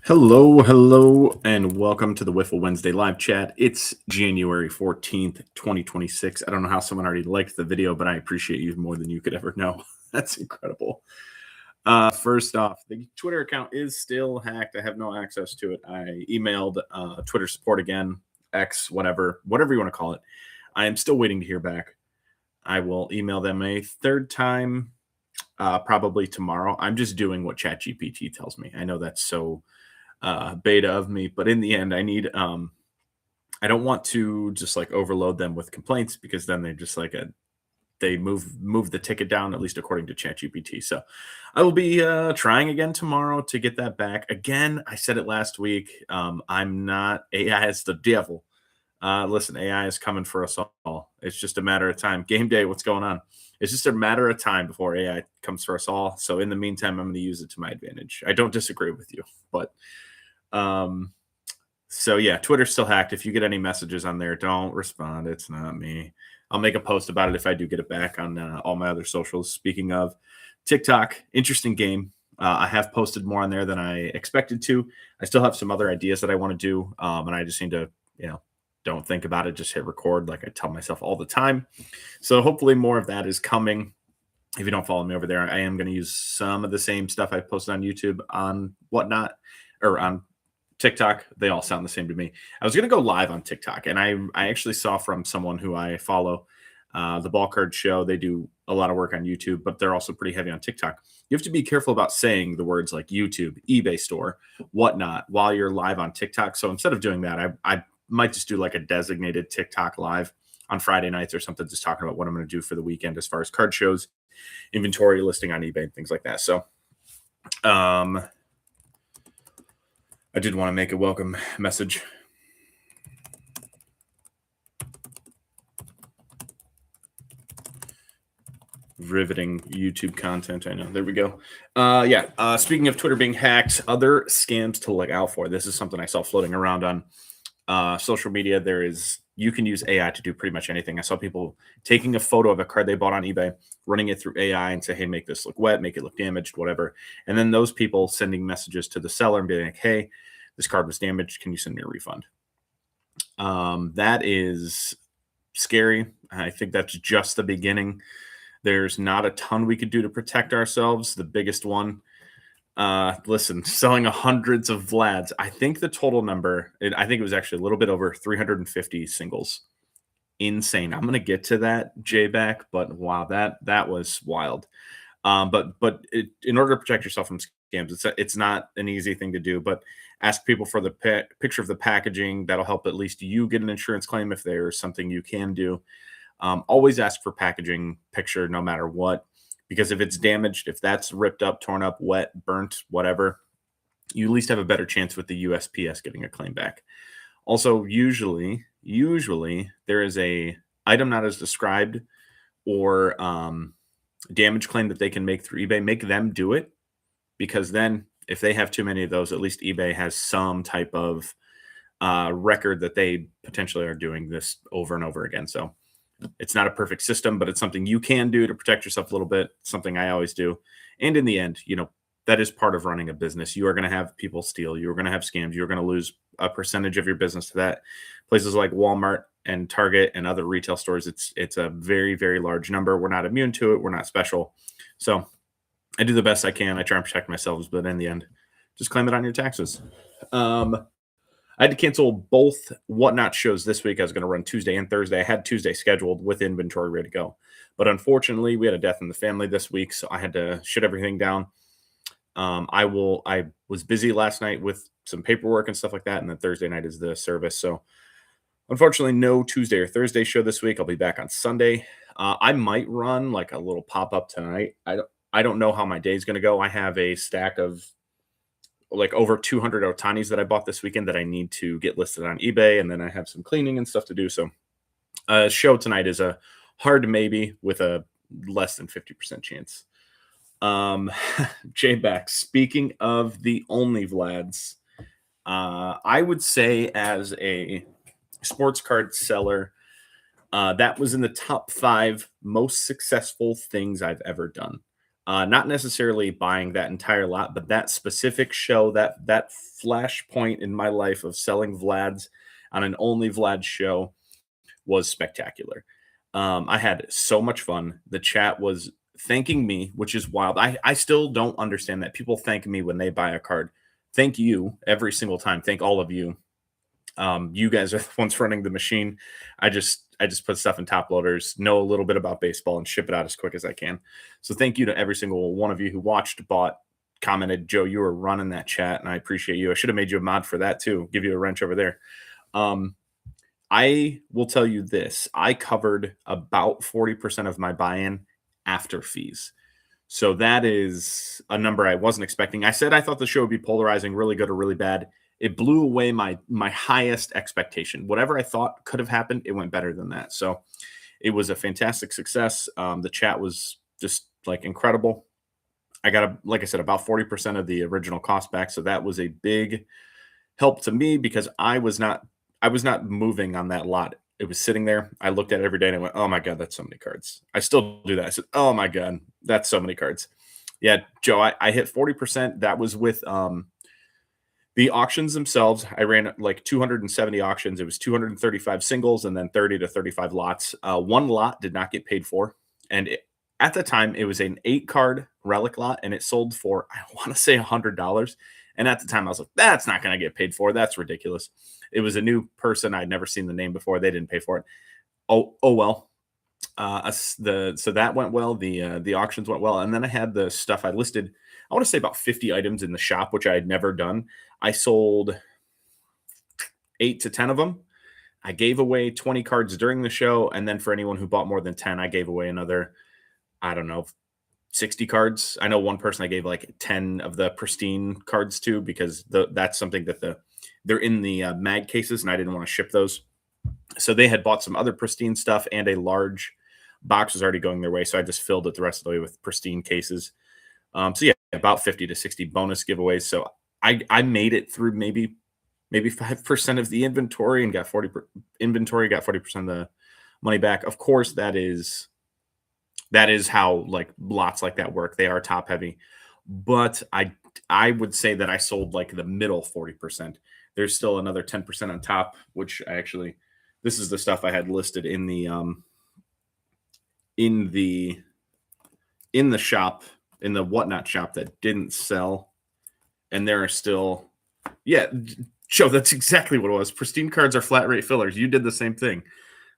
Hello, and welcome to the Wiffle Wednesday live chat. It's January 14th, 2026. I don't know how someone already liked the video, but I appreciate you more than you could ever know. That's incredible. First off, the Twitter account is still hacked. I have no access to it. I emailed Twitter support again, X, whatever you want to call it. I am still waiting to hear back. I will email them a third time, probably tomorrow. I'm just doing what ChatGPT tells me. I know that's so beta of me, but in the end I need I don't want to just like overload them with complaints, because then they just like they move the ticket down, at least according to ChatGPT. So I will be trying again tomorrow to get that back. Again, I said it last week, I'm not, AI is the devil. Listen, AI is coming for us all. It's just a matter of time. Game day, what's going on? It's just a matter of time before AI comes for us all. So in the meantime, I'm going to use it to my advantage. I don't disagree with you, but so yeah, Twitter's still hacked. If you get any messages on there, don't respond. It's not me. I'll make a post about it if I do get it back on all my other socials. Speaking of TikTok, interesting game. I have posted more on there than I expected to. I still have some other ideas that I want to do, and I just need to, don't think about it. Just hit record, like I tell myself all the time. So hopefully more of that is coming. If you don't follow me over there, I am going to use some of the same stuff I posted on YouTube on whatnot, or on TikTok. They all sound the same to me. I was going to go live on TikTok, and I actually saw from someone who I follow, the Ball Card Show. They do a lot of work on YouTube, but they're also pretty heavy on TikTok. You have to be careful about saying the words like YouTube, eBay store, whatnot while you're live on TikTok. So instead of doing that, I might just do like a designated TikTok live on Friday nights or something, just talking about what I'm going to do for the weekend as far as card shows, inventory listing on eBay, and things like that. So I did want to make a welcome message. Riveting YouTube content. I know. There we go. Speaking of Twitter being hacked, other scams to look out for. This is something I saw floating around on social media. You can use AI to do pretty much anything. I saw people taking a photo of a card they bought on eBay, running it through AI and say, hey, make this look wet, make it look damaged, whatever. And then those people sending messages to the seller and being like, hey, this card was damaged. Can you send me a refund? That is scary. I think that's just the beginning. There's not a ton we could do to protect ourselves. The biggest one, listen, selling hundreds of Vlads. I think the total number, I think it was actually a little bit over 350 singles. Insane. I'm going to get to that, J-back, but wow, that was wild. In order to protect yourself from scams, it's not an easy thing to do, but ask people for the picture of the packaging. That'll help at least you get an insurance claim if there's something you can do. Always ask for packaging picture no matter what, because if it's damaged, if that's ripped up, torn up, wet, burnt, whatever, you at least have a better chance with the USPS getting a claim back. Also, usually there is a item not as described or damage claim that they can make through eBay. Make them do it, because then if they have too many of those, at least eBay has some type of record that they potentially are doing this over and over again. So it's not a perfect system, but it's something you can do to protect yourself a little bit. Something I always do. And in the end, that is part of running a business. You are going to have people steal. You're going to have scams. You're going to lose a percentage of your business to that. Places like Walmart and Target and other retail stores, it's a very, very large number. We're not immune to it. We're not special. So I do the best I can. I try and protect myself, but in the end, just claim it on your taxes. I had to cancel both whatnot shows this week. I was going to run Tuesday and Thursday. I had Tuesday scheduled with inventory ready to go. But unfortunately, we had a death in the family this week, so I had to shut everything down. I was busy last night with some paperwork and stuff like that, and then Thursday night is the service. So unfortunately, no Tuesday or Thursday show this week. I'll be back on Sunday. I might run like a little pop-up tonight. I don't know how my day is going to go. I have a stack of like over 200 Otanis that I bought this weekend that I need to get listed on eBay, and then I have some cleaning and stuff to do. So show tonight is a hard maybe with a less than 50% chance. J-back, speaking of the only Vlads, I would say as a sports card seller, that was in the top 5 most successful things I've ever done. Not necessarily buying that entire lot, but that specific show, that flashpoint in my life of selling Vlads on an only Vlad show was spectacular. I had so much fun. The chat was thanking me, which is wild. I still don't understand that people thank me when they buy a card. Thank you every single time. Thank all of you. You guys are the ones running the machine. I just put stuff in top loaders, know a little bit about baseball, and ship it out as quick as I can. So thank you to every single one of you who watched, bought, commented. Joe, you were running that chat, and I appreciate you. I should have made you a mod for that too. Give you a wrench over there. I will tell you this: I covered about 40% of my buy-in after fees. So that is a number I wasn't expecting. I said I thought the show would be polarizing, really good or really bad. It blew away my highest expectation. Whatever I thought could have happened, it went better than that. So it was a fantastic success. The chat was just like incredible. I got, like I said, about 40% of the original cost back. So that was a big help to me because I was not moving on that lot. It was sitting there. I looked at it every day and I went, "Oh my god, that's so many cards." I still do that. I said, "Oh my god, that's so many cards." Yeah, Joe, I hit 40%. That was with the auctions themselves. I ran like 270 auctions. It was 235 singles and then 30 to 35 lots. One lot did not get paid for, and at the time it was an 8-card relic lot, and it sold for, I want to say, $100. And at the time I was like, "That's not going to get paid for. That's ridiculous." It was a new person. I'd never seen the name before. They didn't pay for it. Oh well. So that went well. The auctions went well, and then I had the stuff I listed. I want to say about 50 items in the shop, which I had never done. I sold 8 to 10 of them. I gave away 20 cards during the show, and then for anyone who bought more than 10, I gave away another, I don't know, 60 cards. I know one person I gave like 10 of the pristine cards to because that's something that they're in the mag cases, and I didn't want to ship those. So they had bought some other pristine stuff, and a large box was already going their way. So I just filled it the rest of the way with pristine cases. So yeah, about 50 to 60 bonus giveaways. So I made it through maybe 5% of the inventory and got 40% of the money back. Of course, that is how like lots like that work. They are top heavy, but I would say that I sold like the middle 40%. There's still another 10% on top, which this is the stuff I had listed in the shop, in the whatnot shop, that didn't sell. And there are still, yeah, Joe, that's exactly what it was. Pristine cards are flat rate fillers. You did the same thing.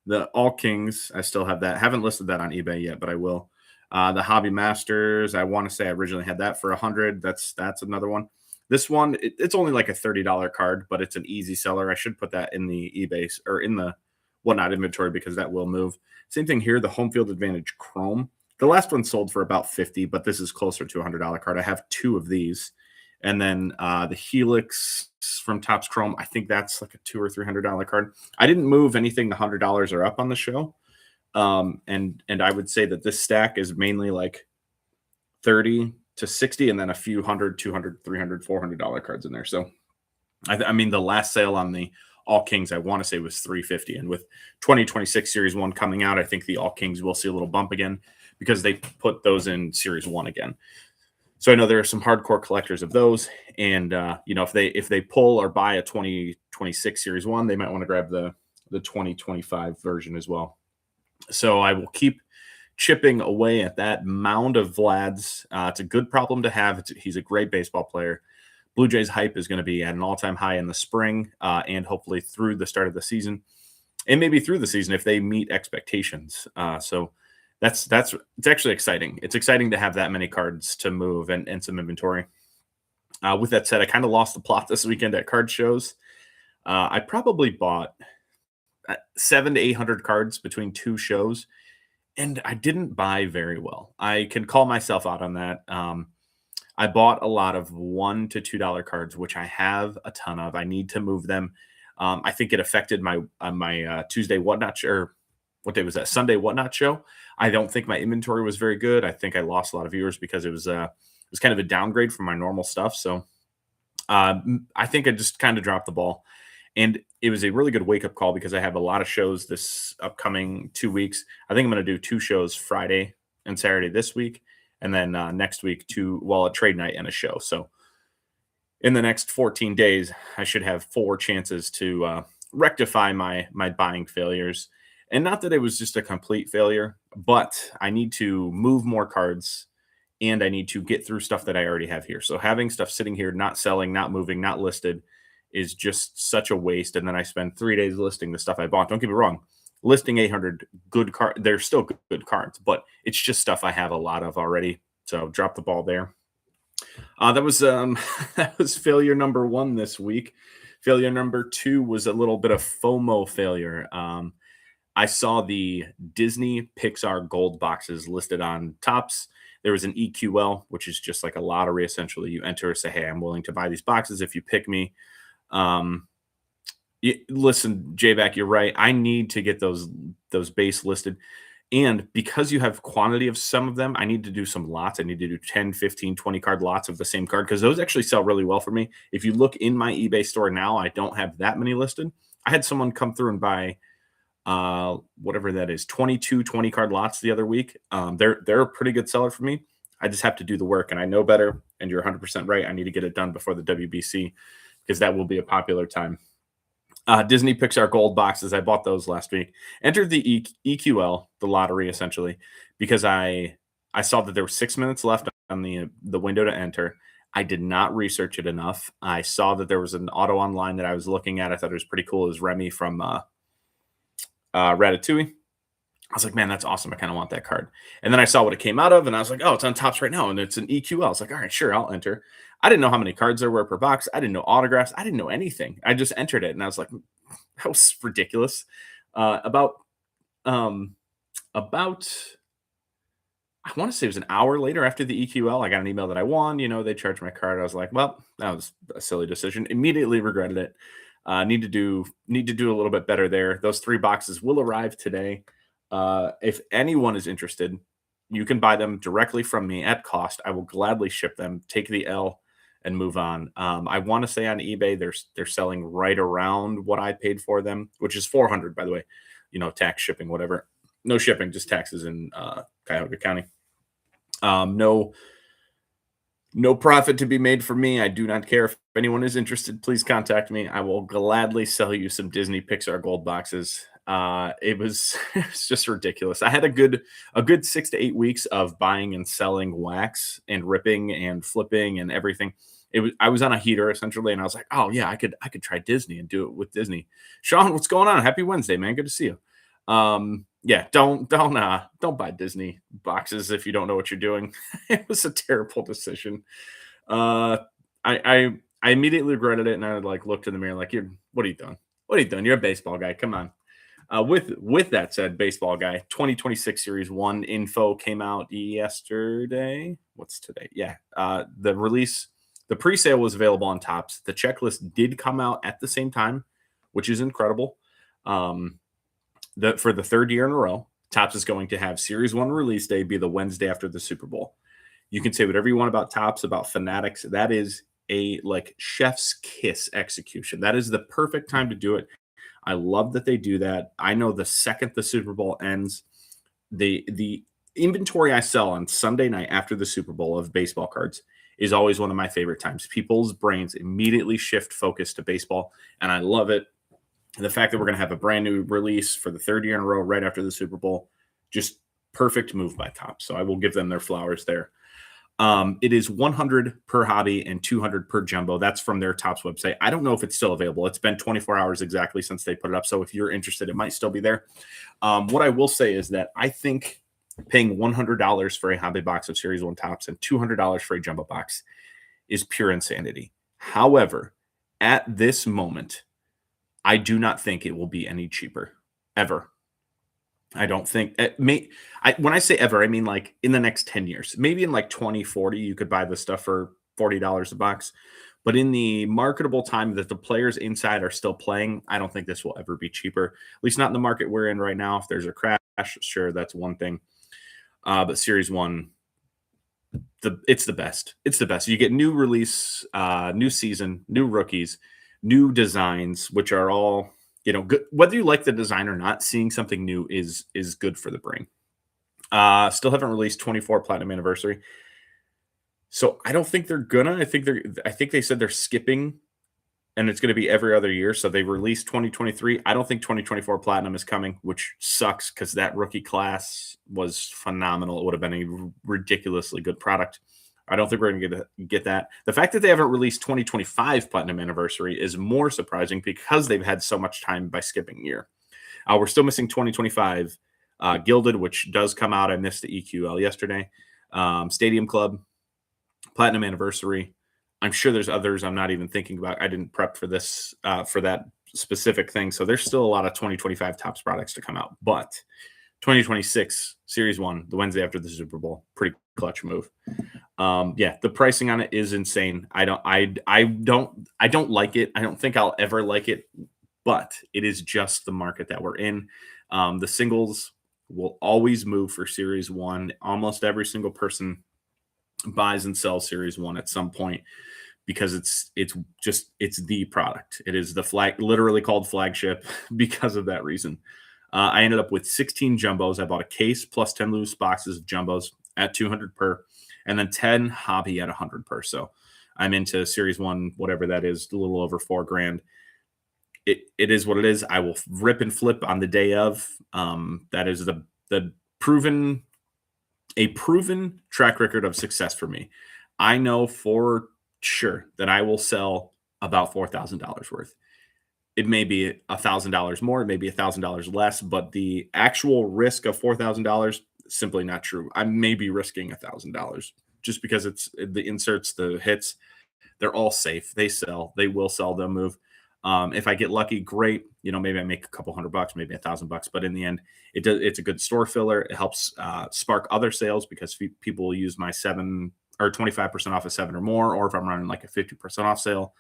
The All Kings, I still have that. Haven't listed that on eBay yet, but I will. The Hobby Masters, I want to say I originally had that for 100. That's another one. This one, it's only like a $30 card, but it's an easy seller. I should put that in the eBay or in the whatnot inventory because that will move. Same thing here, the Home Field Advantage Chrome. The last one sold for about 50, but this is closer to a $100 card. I have 2 of these. And then the Helix from Topps Chrome, I think that's like a $200 or $300 card. I didn't move anything $100 or up on the show. And I would say that this stack is mainly like 30 to 60, and then a few $100, $200, $300, $400 cards in there. So, I mean, the last sale on the All Kings, I want to say, was $350. And with 2026 Series 1 coming out, I think the All Kings will see a little bump again because they put those in Series 1 again. So I know there are some hardcore collectors of those, and if they pull or buy a 2026 Series 1, they might want to grab the 2025 version as well. So I will keep chipping away at that mound of Vlads. It's a good problem to have. He's a great baseball player. Blue Jays hype is going to be at an all-time high in the spring, and hopefully through the start of the season, and maybe through the season if they meet expectations. So it's actually exciting. It's exciting to have that many cards to move and some inventory. With that said, I kind of lost the plot this weekend at card shows. I probably bought 700 to 800 cards between 2 shows, and I didn't buy very well. I can call myself out on that. I bought a lot of $1 to $2 cards, which I have a ton of. I need to move them. I think it affected my Tuesday whatnot, or what day was that? Sunday whatnot show. I don't think my inventory was very good. I think I lost a lot of viewers because it was kind of a downgrade from my normal stuff. So I think I just kind of dropped the ball, and it was a really good wake up call because I have a lot of shows this upcoming 2 weeks. I think I'm going to do 2 shows Friday and Saturday this week, and then next week a trade night and a show. So in the next 14 days, I should have 4 chances to rectify my buying failures. And not that it was just a complete failure, but I need to move more cards and I need to get through stuff that I already have here. So having stuff sitting here, not selling, not moving, not listed is just such a waste. And then I spend 3 days listing the stuff I bought. Don't get me wrong, listing 800 good cards, they're still good cards, but it's just stuff I have a lot of already. So drop the ball there. That was that was failure number 1 this week. Failure number 2 was a little bit of FOMO failure. I saw the Disney Pixar gold boxes listed on Topps. There was an EQL, which is just like a lottery. Essentially, you enter, say, "Hey, I'm willing to buy these boxes if you pick me." Listen, J-Back, you're right. I need to get those base listed. And because you have quantity of some of them, I need to do some lots. I need to do 10, 15, 20 card lots of the same card because those actually sell really well for me. If you look in my eBay store now, I don't have that many listed. I had someone come through and buy whatever that is, 22 20 card lots the other week. They're a pretty good seller for me. I just have to do the work, and I know better. And you're 100% right. I need to get it done before the WBC because that will be a popular time. Disney Pixar gold boxes. I bought those last week. Entered the EQL, the lottery, essentially, because I saw that there were 6 minutes left on the window to enter. I did not research it enough. I saw that there was an auto online that I was looking at. I thought it was pretty cool. It was Remy from Ratatouille. I was like, man, that's awesome. I kind of want that card. And then I saw what it came out of, and I was like, oh, it's on Topps right now, and it's an EQL. I was like, all right, sure, I'll enter. I didn't know how many cards there were per box. I didn't know autographs. I didn't know anything. I just entered it, and I was like, that was ridiculous. About I want to say it was an hour later after the EQL, I got an email that I won. They charged my card. I was like, well, that was a silly decision. Immediately regretted it. Need to do a little bit better there. Those 3 boxes will arrive today. If anyone is interested, you can buy them directly from me at cost. I will gladly ship them, take the L, and move on. I want to say on eBay they're selling right around what I paid for them, which is $400, by the way. Tax, shipping, whatever. No shipping, just taxes in Cuyahoga County. No profit to be made for me. I do not care. If anyone is interested, please contact me. I will gladly sell you some Disney Pixar gold boxes. It was just ridiculous. I had a good 6 to 8 weeks of buying and selling wax and ripping and flipping and everything. I was on a heater essentially, and I was like, oh yeah, I could try Disney and do it with Disney. Sean, what's going on? Happy Wednesday, man. Good to see you. Yeah, don't buy Disney boxes if you don't know what you're doing. It was a terrible decision. I immediately regretted it, and I looked in the mirror like, what are you doing? What are you doing? You're a baseball guy. Come on. With that said, baseball guy, 2026 Series 1 info came out yesterday. What's today? Yeah. The pre-sale was available on Topps. The checklist did come out at the same time, which is incredible. For the 3rd year in a row, Topps is going to have Series 1 release day be the Wednesday after the Super Bowl. You can say whatever you want about Topps, about Fanatics. That is a chef's kiss execution. That is the perfect time to do it. I love that they do that. I know the second the Super Bowl ends, the inventory I sell on Sunday night after the Super Bowl of baseball cards is always one of my favorite times. People's brains immediately shift focus to baseball, and I love it. And the fact that we're going to have a brand new release for the 3rd year in a row right after the Super Bowl, just perfect move by Topps. So I will give them their flowers there. It is 100 per hobby and 200 per jumbo. That's from their Topps website. I don't know if it's still available. It's been 24 hours exactly since they put it up. So if you're interested, it might still be there. What I will say is that I think paying $100 for a hobby box of Series 1 Topps and $200 for a jumbo box is pure insanity. However, at this moment, I do not think it will be any cheaper ever. I don't think it when I say ever, I mean in the next 10 years, maybe in 2040, you could buy this stuff for $40 a box. But in the marketable time that the players inside are still playing, I don't think this will ever be cheaper, at least not in the market we're in right now. If there's a crash, sure, that's one thing. But Series 1, it's the best. It's the best. You get new release, new season, new rookies, new designs, which are all, good. Whether you like the design or not, seeing something new is good for the brain. Still haven't released 24 Platinum Anniversary. So I don't think they're gonna. I think they said they're skipping and it's going to be every other year. So they released 2023. I don't think 2024 Platinum is coming, which sucks because that rookie class was phenomenal. It would have been a ridiculously good product. I don't think we're going to get that. The fact that they haven't released 2025 Platinum Anniversary is more surprising because they've had so much time by skipping year. We're still missing 2025 Gilded, which does come out. I missed the EQL yesterday. Stadium Club, Platinum Anniversary. I'm sure there's others I'm not even thinking about. I didn't prep for this, for that specific thing. So there's still a lot of 2025 Topps products to come out. But 2026 Series 1, the Wednesday after the Super Bowl, pretty clutch move. Yeah, the pricing on it is insane. I don't like it. I don't think I'll ever like it, but it is just the market that we're in. The singles will always move for Series 1. Almost every single person buys and sells Series 1 at some point because it's the product. It is the flag, literally called flagship because of that reason. I ended up with 16 jumbos. I bought a case plus 10 loose boxes of jumbos at 200 per, and then 10 hobby at 100 per. So I'm into Series 1, whatever that is, a little over $4,000. It is what it is. I will rip and flip on the day of. That is the proven track record of success for me. I know for sure that I will sell about $4,000 worth. It may be $1,000 more, it may be $1,000 less, but the actual risk of $4,000 simply not true. I may be risking $1,000 just because it's the inserts, the hits, they're all safe. They sell, they will sell, they'll move. If I get lucky, great. Maybe I make a couple $100, maybe $1,000, but in the end, it's a good store filler. It helps spark other sales because people will use my 7 or 25% off a 7 or more, or if I'm running like a 50% off sale,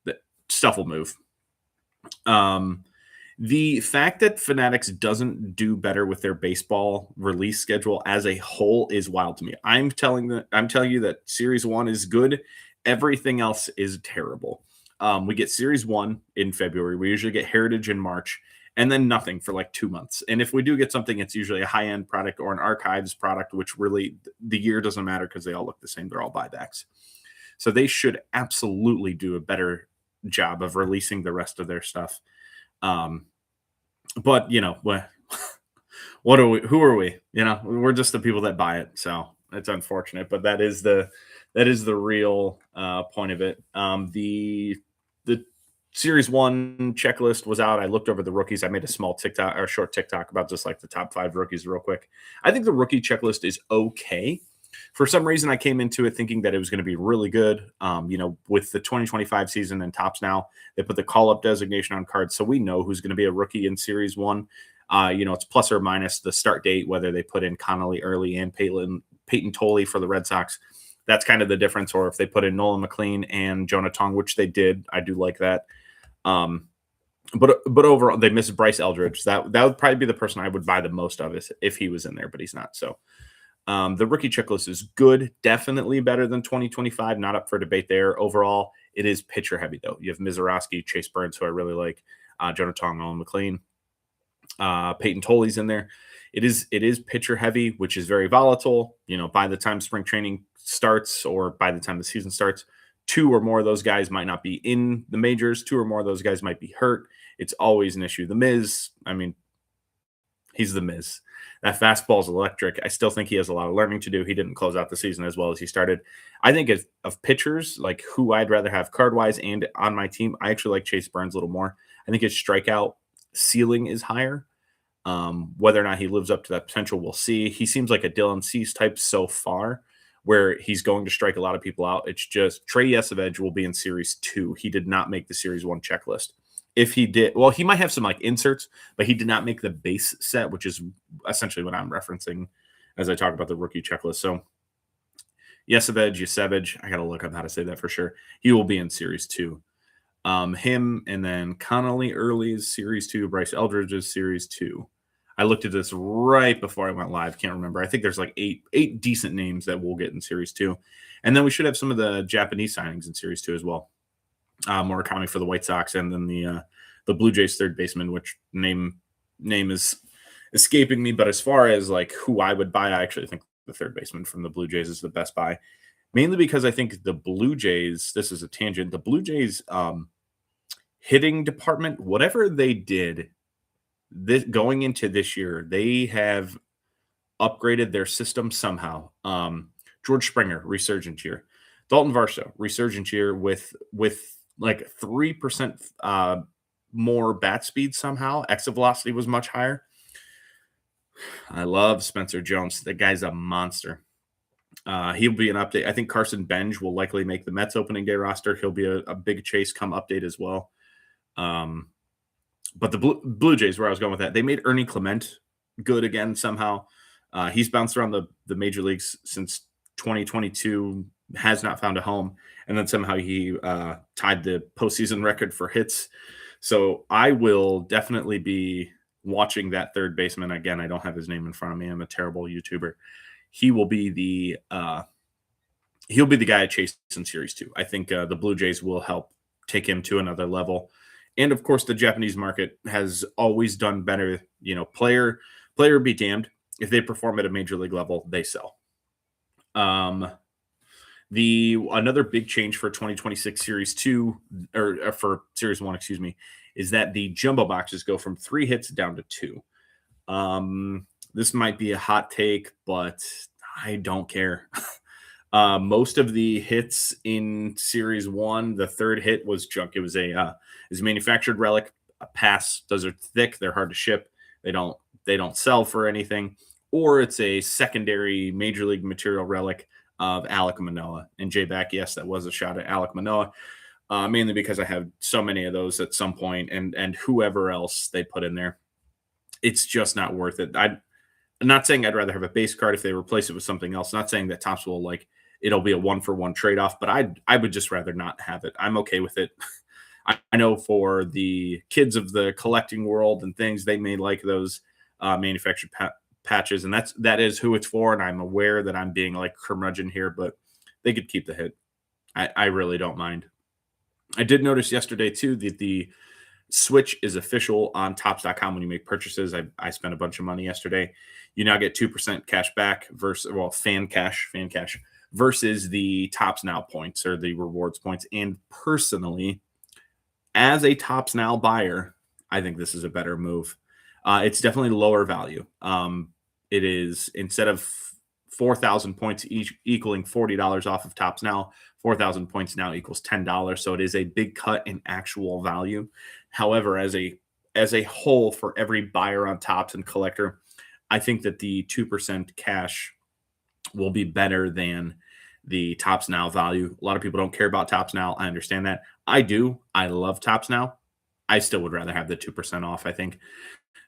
that stuff will move. The fact that Fanatics doesn't do better with their baseball release schedule as a whole is wild to me. I'm telling you that Series 1 is good. Everything else is terrible. We get Series 1 in February. We usually get Heritage in March, and then nothing for like 2 months. And if we do get something, it's usually a high-end product or an archives product, which really the year doesn't matter because they all look the same. They're all buybacks. So they should absolutely do a better job of releasing the rest of their stuff. But what are we? Who are we? We're just the people that buy it. So it's unfortunate, but that is the real point of it. The Series 1 checklist was out. I looked over the rookies. I made a short TikTok about just like the top 5 rookies real quick. I think the rookie checklist is okay. For some reason, I came into it thinking that it was going to be really good. With the 2025 season and Topps now, they put the call-up designation on cards, so we know who's going to be a rookie in Series 1. It's plus or minus the start date, whether they put in Connolly early and Peyton Tolley for the Red Sox. That's kind of the difference. Or if they put in Nolan McLean and Jonah Tong, which they did, I do like that. But overall, they missed Bryce Eldridge. That would probably be the person I would buy the most of if he was in there, but he's not. So the rookie checklist is good, definitely better than 2025. Not up for debate there. Overall, it is pitcher heavy though. You have Mizorowski, Chase Burns, who I really like, Jonah Tong, Nolan McLean, Peyton Tolley's in there. It is pitcher heavy, which is very volatile. By the time spring training starts or by the time the season starts, 2 or more of those guys might not be in the majors. 2 or more of those guys might be hurt. It's always an issue. The Miz, he's the Miz. That fastball is electric. I still think he has a lot of learning to do. He didn't close out the season as well as he started. I think of pitchers, like who I'd rather have card-wise and on my team, I actually like Chase Burns a little more. I think his strikeout ceiling is higher. Whether or not he lives up to that potential, we'll see. He seems like a Dylan Cease type so far, where he's going to strike a lot of people out. It's just Trey Yesavage will be in Series 2. He did not make the Series 1 checklist. If he did, well, he might have some like inserts, but he did not make the base set, which is essentially what I'm referencing as I talk about the rookie checklist. So Yesavage, I got to look up how to say that for sure. He will be in Series 2. Him and then Connolly early is Series 2. Bryce Eldridge is Series 2. I looked at this right before I went live. Can't remember. I think there's like eight decent names that we'll get in Series 2. And then we should have some of the Japanese signings in Series 2 as well. Murakami for the White Sox, and then the Blue Jays third baseman, which name is escaping me. But as far as like who I would buy, I actually think the third baseman from the Blue Jays is the best buy, mainly because I think the Blue Jays, this is a tangent, the Blue Jays hitting department, whatever they did this going into this year, they have upgraded their system somehow. George Springer, resurgent year. Dalton Varsho, resurgent year with like 3% more bat speed somehow. Exit velocity was much higher. I love Spencer Jones. The guy's a monster. He'll be an update. I think Carson Benj will likely make the Mets opening day roster. He'll be a big chase come update as well. But the Blue Jays, where I was going with that, they made Ernie Clement good again somehow. He's bounced around the major leagues since 2022, has not found a home, and then somehow he tied the postseason record for hits. So I will definitely be watching that third baseman again. I don't have his name in front of me. I'm a terrible YouTuber. He will be the guy I chase in Series 2. I think the Blue Jays will help take him to another level. And of course, the Japanese market has always done better. Player be damned. If they perform at a major league level, they sell. Another big change for 2026 Series 2 or for Series 1, excuse me, is that the jumbo boxes go from 3 hits down to 2. This might be a hot take, but I don't care. Most of the hits in Series 1, the third hit was junk. It was a manufactured relic, a pass. Those are thick. They're hard to ship. They don't sell for anything. Or it's a secondary major league material relic of Alek Manoah. And J-Back, yes, that was a shot at Alek Manoah, mainly because I have so many of those at some point, and whoever else they put in there. It's just not worth it. I'm not saying I'd rather have a base card if they replace it with something else. Not saying that Topps will it'll be a 1-for-1 trade-off, but I would just rather not have it. I'm okay with it. I know for the kids of the collecting world and things, they may like those manufactured patches, and that is who it's for. And I'm aware that I'm being like curmudgeon here, but they could keep the hit. I really don't mind. I did notice yesterday too that the switch is official on Topps.com when you make purchases. I spent a bunch of money yesterday. You now get 2% cash back versus fan cash versus the Topps Now points or the rewards points. And personally, as a Topps Now buyer, I think this is a better move. It's definitely lower value. It is, instead of 4,000 points equaling $40 off of Topps Now, 4,000 points now equals $10. So it is a big cut in actual value. However, as a whole, for every buyer on Topps and collector, I think that the 2% cash will be better than the Topps Now value. A lot of people don't care about Topps Now. I understand that. I do. I love Topps Now. I still would rather have the 2% off. I think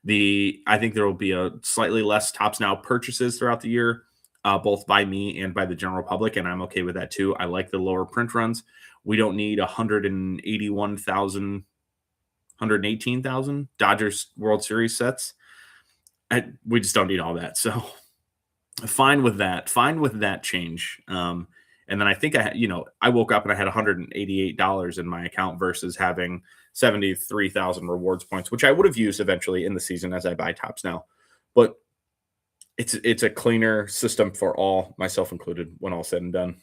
there will be a slightly less Topps Now purchases throughout the year, both by me and by the general public, and I'm okay with that too. I like the lower print runs. We don't need 181,000, 118,000 Dodgers World Series sets. We just don't need all that. So fine with that. Fine with that change. And then I think I woke up and I had $188 in my account versus having 73,000 rewards points, which I would have used eventually in the season as I buy Topps Now. But it's a cleaner system for all, myself included, when all said and done.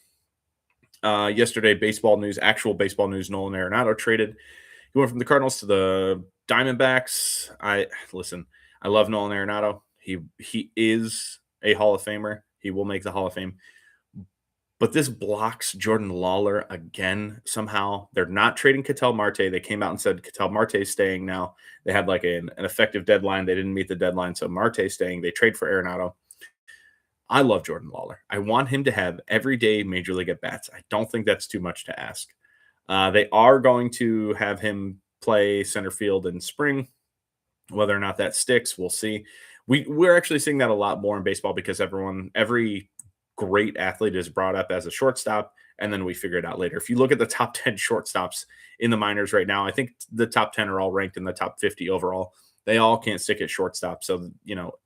Yesterday, actual baseball news, Nolan Arenado traded. He went from the Cardinals to the Diamondbacks. I love Nolan Arenado. He is a Hall of Famer. He will make the Hall of Fame. But this blocks Jordan Lawler again somehow. They're not trading Ketel Marte. They came out and said Ketel Marte is staying now. They had like an effective deadline. They didn't meet the deadline, so Marte's staying. They trade for Arenado. I love Jordan Lawler. I want him to have everyday major league at-bats. I don't think that's too much to ask. They are going to have him play center field in spring. Whether or not that sticks, we'll see. We're actually seeing that a lot more in baseball because every great athlete is brought up as a shortstop, and then we figure it out later. If you look at the top 10 shortstops in the minors right now, I think the top 10 are all ranked in the top 50 overall. They all can't stick at shortstop. So,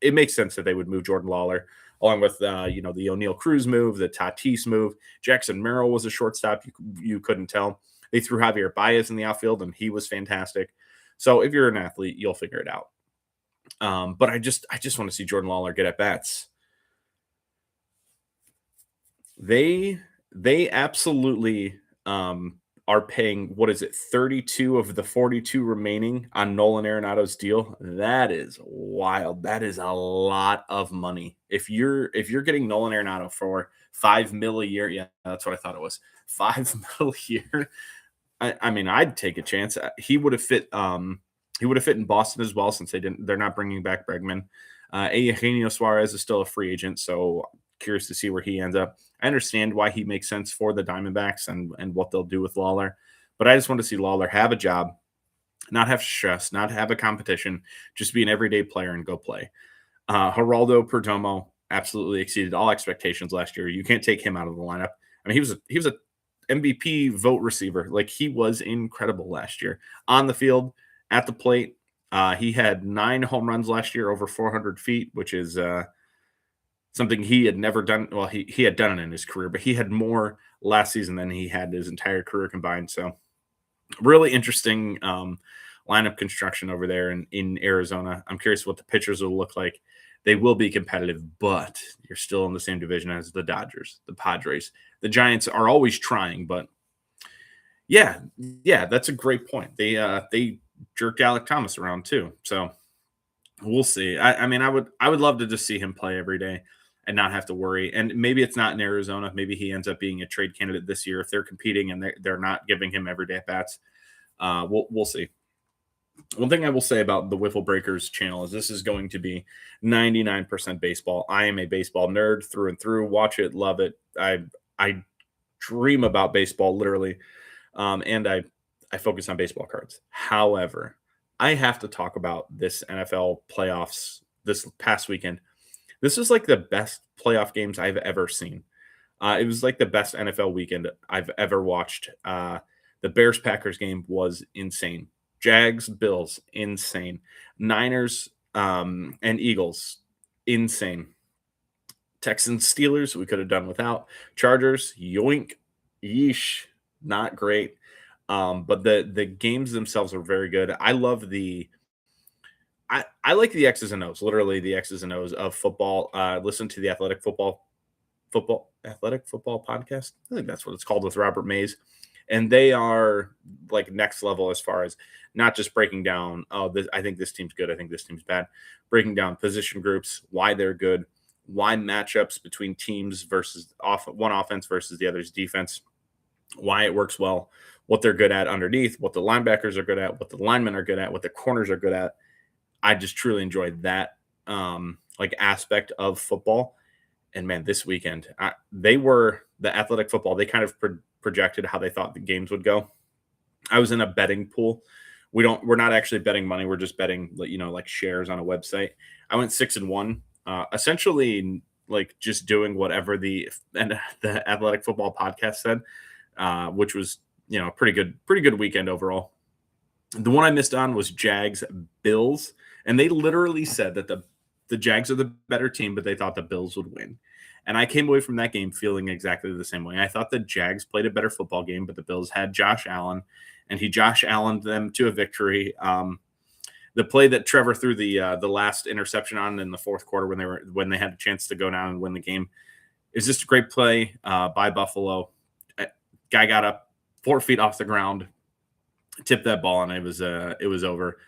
it makes sense that they would move Jordan Lawler along with, the O'Neal Cruz move, the Tatis move. Jackson Merrill was a shortstop. You couldn't tell. They threw Javier Baez in the outfield, and he was fantastic. So if you're an athlete, you'll figure it out. But I just want to see Jordan Lawler get at bats. They absolutely are paying, what is it, 32 of the 42 remaining on Nolan Arenado's deal. That is wild. That is a lot of money. If you're getting Nolan Arenado for $5 million a year, yeah, that's what I thought it was. $5 million a year. I mean, I'd take a chance. He would have fit. He would have fit in Boston as well, since they're not bringing back Bregman. Eugenio Suarez is still a free agent, so curious to see where he ends up. I understand why he makes sense for the Diamondbacks and what they'll do with Lawler, but I just want to see Lawler have a job, not have stress, not have a competition, just be an everyday player and go play. Geraldo Perdomo absolutely exceeded all expectations last year. You can't take him out of the lineup. I mean, he was a MVP vote receiver. Like, he was incredible last year on the field, at the plate. He had 9 home runs last year over 400 feet, which is something he had never done. Well, he had done it in his career, but he had more last season than he had his entire career combined. So really interesting lineup construction over there in Arizona. I'm curious what the pitchers will look like. They will be competitive, but you're still in the same division as the Dodgers, the Padres. The Giants are always trying, but yeah, that's a great point. They jerked Alec Thomas around too. So we'll see. I mean, I would love to just see him play every day and not have to worry. And maybe it's not in Arizona. Maybe he ends up being a trade candidate this year if they're competing and they're not giving him everyday at bats. We'll see. One thing I will say about the Wiffle Breakers channel is this is going to be 99% baseball. I am a baseball nerd through and through. Watch it, love it. I dream about baseball, literally, and I focus on baseball cards. However, I have to talk about this NFL playoffs this past weekend. This was like the best playoff games I've ever seen. It was like the best NFL weekend I've ever watched. The Bears-Packers game was insane. Jags, Bills, insane. Niners and Eagles, insane. Texans, Steelers, we could have done without. Chargers, yoink, yeesh, not great. But the games themselves are very good. I love I like the X's and O's, literally the X's and O's of football. Listen to the Athletic Football podcast. I think that's what it's called, with Robert Mays. And they are like next level as far as not just breaking down, I think this team's good, I think this team's bad. Breaking down position groups, why they're good, why matchups between teams versus one offense versus the other's defense, why it works well, what they're good at underneath, what the linebackers are good at, what the linemen are good at, what the corners are good at. I just truly enjoyed that like aspect of football. And man, this weekend, they were the Athletic Football. They kind of projected how they thought the games would go. I was in a betting pool. We're not actually betting money. We're just betting, like shares on a website. I went 6-1, essentially like just doing whatever the Athletic Football podcast said, which was, pretty good weekend overall. The one I missed on was Jags Bills. And they literally said that the Jags are the better team, but they thought the Bills would win. And I came away from that game feeling exactly the same way. I thought the Jags played a better football game, but the Bills had Josh Allen, and he Josh Allened them to a victory. The play that Trevor threw the last interception on in the fourth quarter when they had a chance to go down and win the game is just a great play by Buffalo. Guy got up 4 feet off the ground, tipped that ball, and it was over.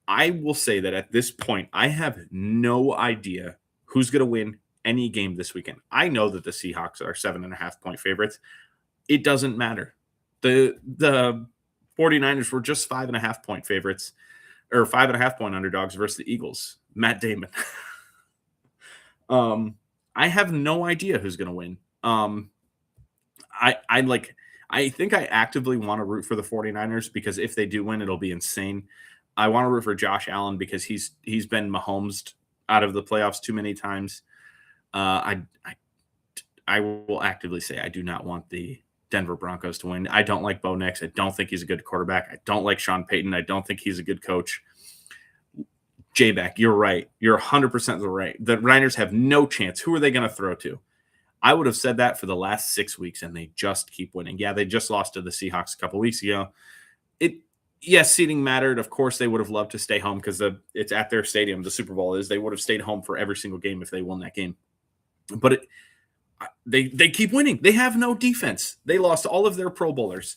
I will say that at this point, I have no idea who's going to win any game this weekend. I know that the Seahawks are 7.5-point favorites. It doesn't matter. The 49ers were just 5.5-point favorites, or 5.5-point underdogs versus the Eagles. Matt Damon. I have no idea who's going to win. I think I actively want to root for the 49ers because if they do win, it'll be insane. I want to root for Josh Allen because he's been Mahomes out of the playoffs too many times. I will actively say I do not want the Denver Broncos to win. I don't like Bo Nix. I don't think he's a good quarterback. I don't like Sean Payton. I don't think he's a good coach. J-Back, you're right. You're 100% right. The Niners have no chance. Who are they going to throw to? I would have said that for the last 6 weeks, and they just keep winning. Yeah, they just lost to the Seahawks a couple weeks ago. yes, seating mattered. Of course, they would have loved to stay home because it's at their stadium. The Super Bowl is. They would have stayed home for every single game if they won that game. But they keep winning. They have no defense. They lost all of their Pro Bowlers.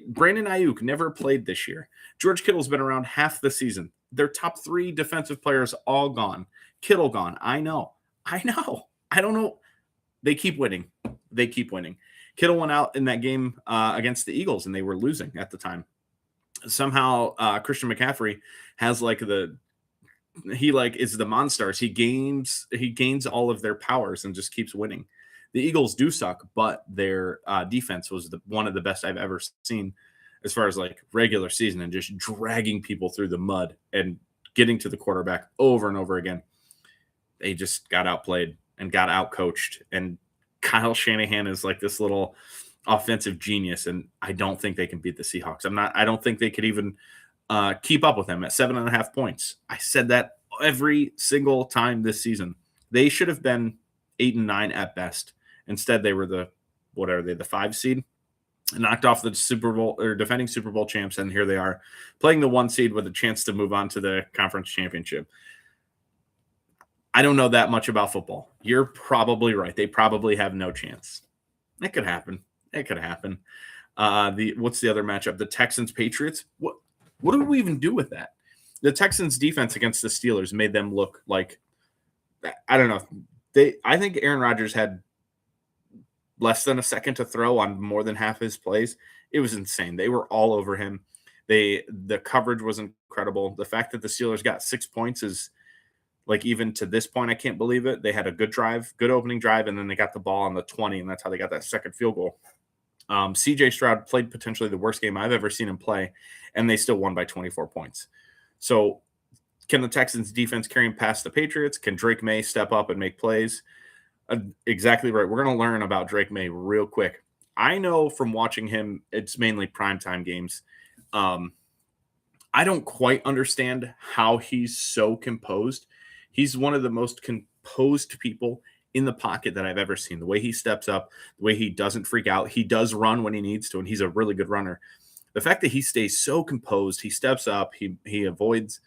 Brandon Ayuk never played this year. George Kittle's been around half the season. Their top 3 defensive players all gone. Kittle gone. I know. I don't know. They keep winning. Kittle went out in that game against the Eagles, and they were losing at the time. Somehow Christian McCaffrey has is the Monstars. He gains all of their powers and just keeps winning. The Eagles do suck, but their defense was one of the best I've ever seen as far as like regular season, and just dragging people through the mud and getting to the quarterback over and over again. They just got outplayed and got outcoached. And Kyle Shanahan is like this little offensive genius, and I don't think they can beat the Seahawks. I don't think they could even keep up with them at 7.5 points. I said that every single time this season. They should have been 8 and 9 at best. Instead, they were the 5 seed, knocked off the Super Bowl or defending Super Bowl champs, and here they are playing the 1 seed with a chance to move on to the conference championship. I don't know that much about football. You're probably right. They probably have no chance. It could happen. What's the other matchup? The Texans Patriots. What do we even do with that? The Texans defense against the Steelers made them look like, I don't know. I think Aaron Rodgers had less than a second to throw on more than half his plays. It was insane. They were all over him. The coverage was incredible. The fact that the Steelers got 6 points is, like, even to this point, I can't believe it. They had a good opening drive, and then they got the ball on the 20, and that's how they got that second field goal. CJ Stroud played potentially the worst game I've ever seen him play, and they still won by 24 points. So can the Texans defense carry him past the Patriots? Can Drake May step up and make plays? Exactly right. We're going to learn about Drake May real quick. I know from watching him, it's mainly primetime games. I don't quite understand how he's so composed. He's one of the most composed people in the pocket that I've ever seen. The way he steps up, the way he doesn't freak out. He does run when he needs to, and he's a really good runner. The fact that he stays so composed, he steps up, he avoids,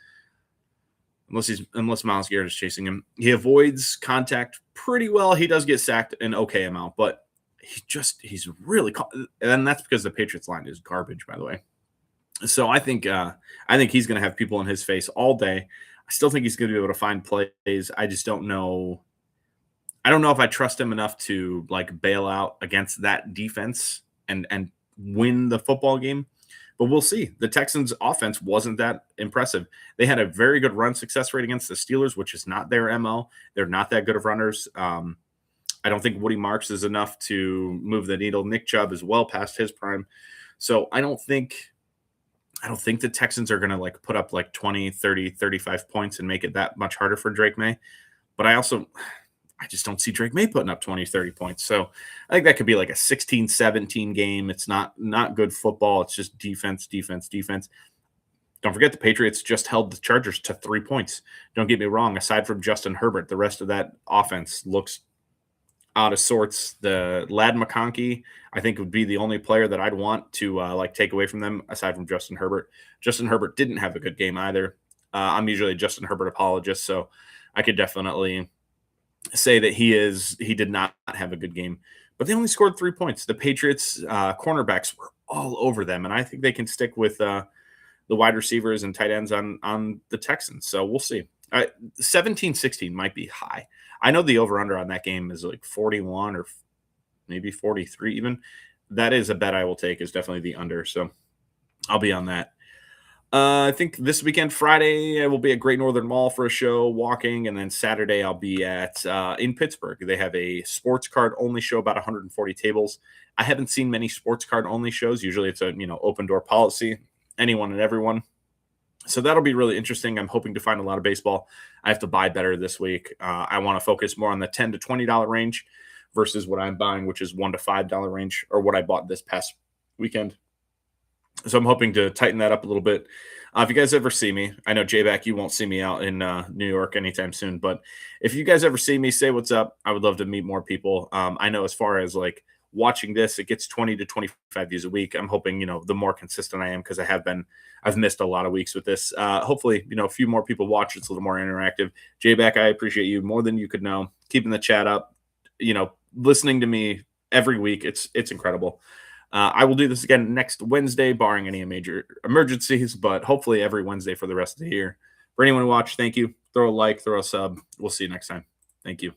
unless Myles Garrett is chasing him, he avoids contact pretty well. He does get sacked an okay amount, but he's really, and that's because the Patriots line is garbage, by the way. So I think he's going to have people in his face all day. I still think he's going to be able to find plays. I just don't know. I don't know if I trust him enough to like bail out against that defense and win the football game. But we'll see. The Texans' offense wasn't that impressive. They had a very good run success rate against the Steelers, which is not their MO. They're not that good of runners. I don't think Woody Marks is enough to move the needle. Nick Chubb is well past his prime. So I don't think the Texans are going to like put up like 20, 30, 35 points and make it that much harder for Drake May. But I just don't see Drake May putting up 20, 30 points. So I think that could be like a 16-17 game. It's not good football. It's just defense. Don't forget the Patriots just held the Chargers to 3 points. Don't get me wrong. Aside from Justin Herbert, the rest of that offense looks out of sorts. The Lad McConkey, I think, would be the only player that I'd want to take away from them aside from Justin Herbert. Justin Herbert didn't have a good game either. I'm usually a Justin Herbert apologist, so I could definitely say that he did not have a good game. But they only scored 3 points. The Patriots cornerbacks were all over them, and I think they can stick with the wide receivers and tight ends on the Texans. So we'll see. 17-16 might be high. I know the over-under on that game is like 41 or maybe 43 even. That is a bet I will take, is definitely the under. So I'll be on that. I think this weekend, Friday, I will be at Great Northern Mall for a show, walking. And then Saturday, I'll be in Pittsburgh. They have a sports card only show, about 140 tables. I haven't seen many sports card only shows. Usually it's a open door policy, anyone and everyone. So that'll be really interesting. I'm hoping to find a lot of baseball. I have to buy better this week. I want to focus more on the $10 to $20 range versus what I'm buying, which is $1 to $5 range, or what I bought this past weekend. So I'm hoping to tighten that up a little bit. If you guys ever see me, I know J-Back, you won't see me out in New York anytime soon, but if you guys ever see me, say what's up. I would love to meet more people. I know as far as like watching this, it gets 20 to 25 views a week. I'm hoping, the more consistent I am, because I've missed a lot of weeks with this. Hopefully, a few more people watch. It's a little more interactive. J-Back, I appreciate you more than you could know. Keeping the chat up, listening to me every week. It's incredible. I will do this again next Wednesday, barring any major emergencies, but hopefully every Wednesday for the rest of the year. For anyone who watched, thank you. Throw a like, throw a sub. We'll see you next time. Thank you.